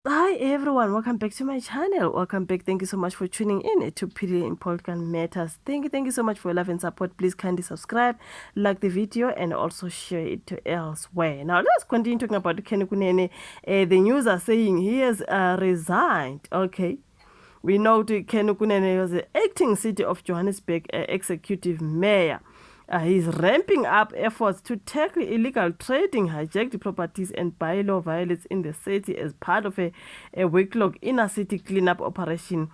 Hi everyone, welcome back to my channel. Welcome back. Thank you so much for tuning in to PD Important Matters. Thank you so much for your love and support. Please kindly subscribe, like the video, and also share it to elsewhere. Now let's continue talking about Kunene. The news are saying he has resigned. Okay. We know Kunene was the acting city of Johannesburg executive mayor. He's ramping up efforts to tackle illegal trading, hijacked properties, and bylaw violations in the city as part of a week-long inner city cleanup operation.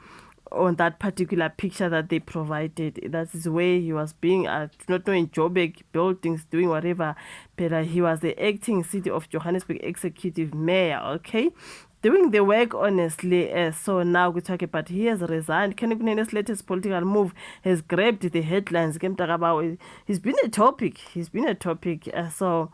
On that particular picture that they provided, that is where he was being, not knowing Joburg buildings, doing whatever, but he was the acting city of Johannesburg executive mayor. Okay, doing the work honestly. So now we talk about he has resigned. Kunene's latest political move has grabbed the headlines. He's been a topic. So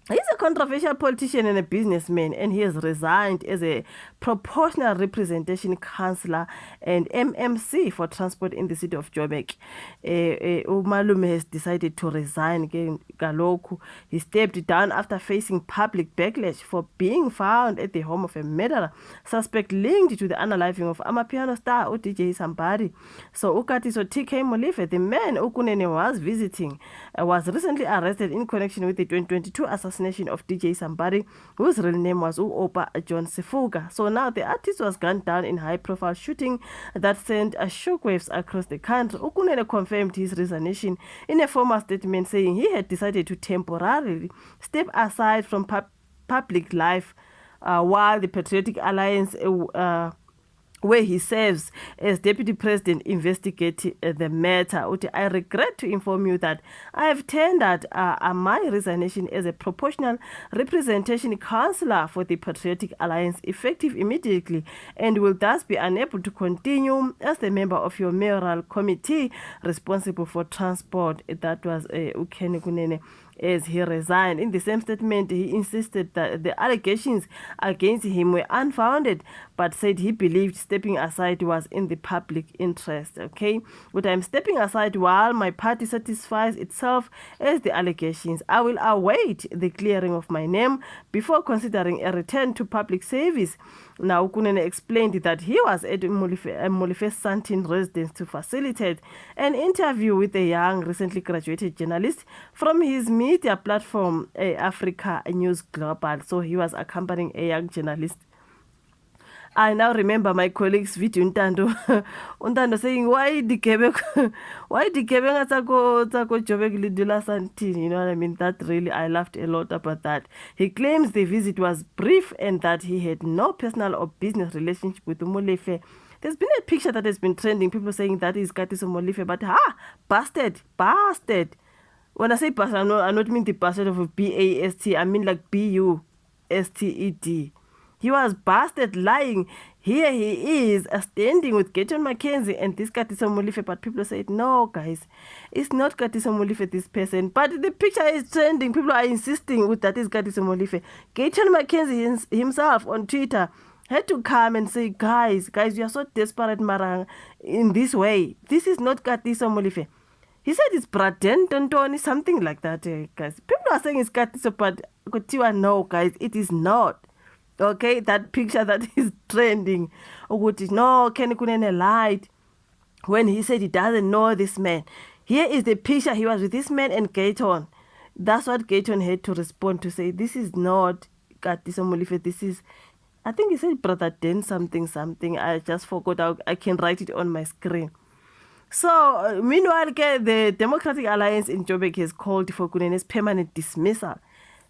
he's a controversial politician and a businessman, and he has resigned as a proportional representation councillor and MMC for transport in the city of Joburg. Umalume has decided to resign. Galoku, he stepped down after facing public backlash for being found at the home of a murderer suspect linked to the unaliving of Amapiano star DJ Sambari. So Ukatiso TK Molife, the man Kunene was visiting, was recently arrested in connection with the 2022 assassination of DJ Sambari, whose real name was Opa John Sefuga. So now the artist was gunned down in high-profile shooting that sent shockwaves across the country. Kunene confirmed his resignation in a formal statement, saying he had decided to temporarily step aside from public life while the Patriotic Alliance where he serves as deputy president, investigate the matter. I regret to inform you that I have tendered my resignation as a proportional representation councillor for the Patriotic Alliance effective immediately, and will thus be unable to continue as the member of your mayoral committee responsible for transport. That was Ukene Kunene as he resigned. In the same statement, he insisted that the allegations against him were unfounded, but said he believed stepping aside was in the public interest. Okay, but I'm stepping aside while my party satisfies itself as the allegations. I will await the clearing of my name before considering a return to public service. Now, Kunene explained that he was at Molefe Santin residence to facilitate an interview with a young, recently graduated journalist from his media platform, Africa News Global. So he was accompanying a young journalist. I now remember my colleague's video Untando saying, why the Quebec Tako Joburg Lidula Santin? You know what I mean? That really, I laughed a lot about that. He claims the visit was brief and that he had no personal or business relationship with Molefe. There's been a picture that has been trending, people saying that is Katiso Molefe, but bastard. When I say bastard, I not mean the bastard of a BAST, I mean like BUSTED. He was bastard lying. Here he is standing with Gayton Mackenzie and this Katiso Molefe, but people said, no, guys, it's not Katiso Molefe, this person. But the picture is trending. People are insisting with that is Katiso Molefe. Gayton Mackenzie himself on Twitter had to come and say, guys, you are so desperate, Marang, in this way. This is not Katiso Molefe. He said it's Braden Tony, something like that, guys. People are saying it's Katiso, but no, guys, it is not. Okay, that picture that is trending. No, Kenny Kunene lied when he said he doesn't know this man. Here is the picture. He was with this man and Gayton. That's what Gayton had to respond to say, this is not Katiso Molefe. This is, I think he said Brother Den something. I just forgot. I can write it on my screen. So, meanwhile, the Democratic Alliance in Joburg has called for Kunene's permanent dismissal.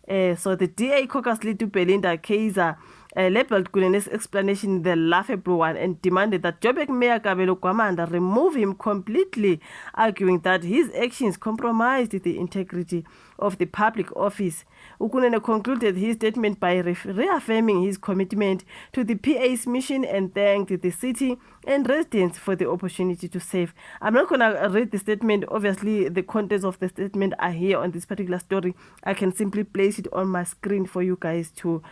So the DA caucus leader Belinda Kaiser labeled Kunene's explanation the laughable one and demanded that Joburg Mayor Kabelo Kwamanda remove him completely, arguing that his actions compromised the integrity of the public office. Kunene concluded his statement by reaffirming his commitment to the PA's mission and thanked the city and residents for the opportunity to serve. I'm not going to read the statement. Obviously, the contents of the statement are here on this particular story. I can simply place it on my screen for you guys to,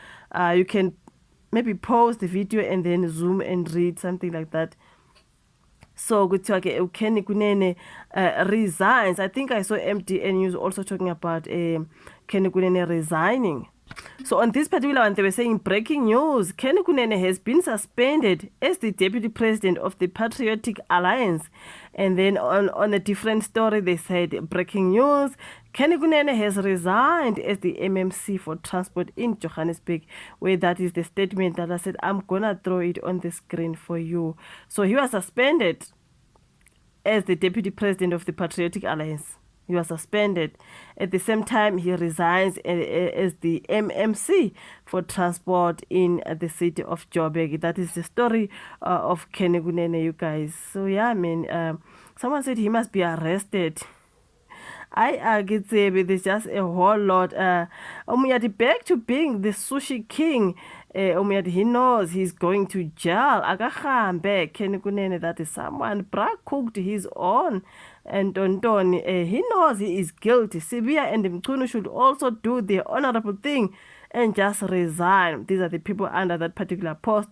you can maybe pause the video and then zoom and read, something like that. So Kenny Kunene resigns. I think I saw MDN News also talking about Kenny Kunene resigning. So on this particular one, they were saying breaking news. Kunene has been suspended as the deputy president of the Patriotic Alliance. And then on a different story, they said breaking news. Kunene has resigned as the MMC for transport in Johannesburg, where that is the statement that I said, I'm gonna throw it on the screen for you. So he was suspended as the deputy president of the Patriotic Alliance. He was suspended. At the same time, he resigns as the MMC for transport in the city of Joburg. That is the story of Kunene, you guys. So yeah, I mean, someone said he must be arrested. I could say there's just a whole lot. Omuyadi back to being the sushi king. Omuyadi, he knows he's going to jail. Akahambe Kunene, that is someone bra cooked his own. And Tonton, he knows he is guilty. Sibia and Mchunu should also do the honorable thing and just resign. These are the people under that particular post.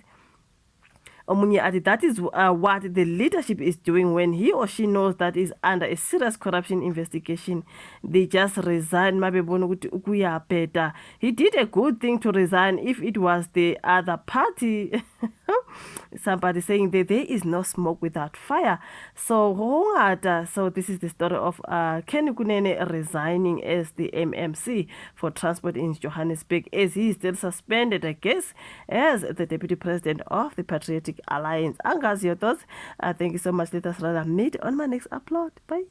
That is what the leadership is doing when he or she knows that is under a serious corruption investigation. They just resign. He did a good thing to resign. If it was the other party, somebody saying that there is no smoke without fire. So this is the story of Kunene resigning as the MMC for transport in Johannesburg, as he is still suspended, I guess, as the deputy president of the Patriotic Alliance. Anga's your thoughts. Thank you so much. Let us rather meet on my next upload. Bye.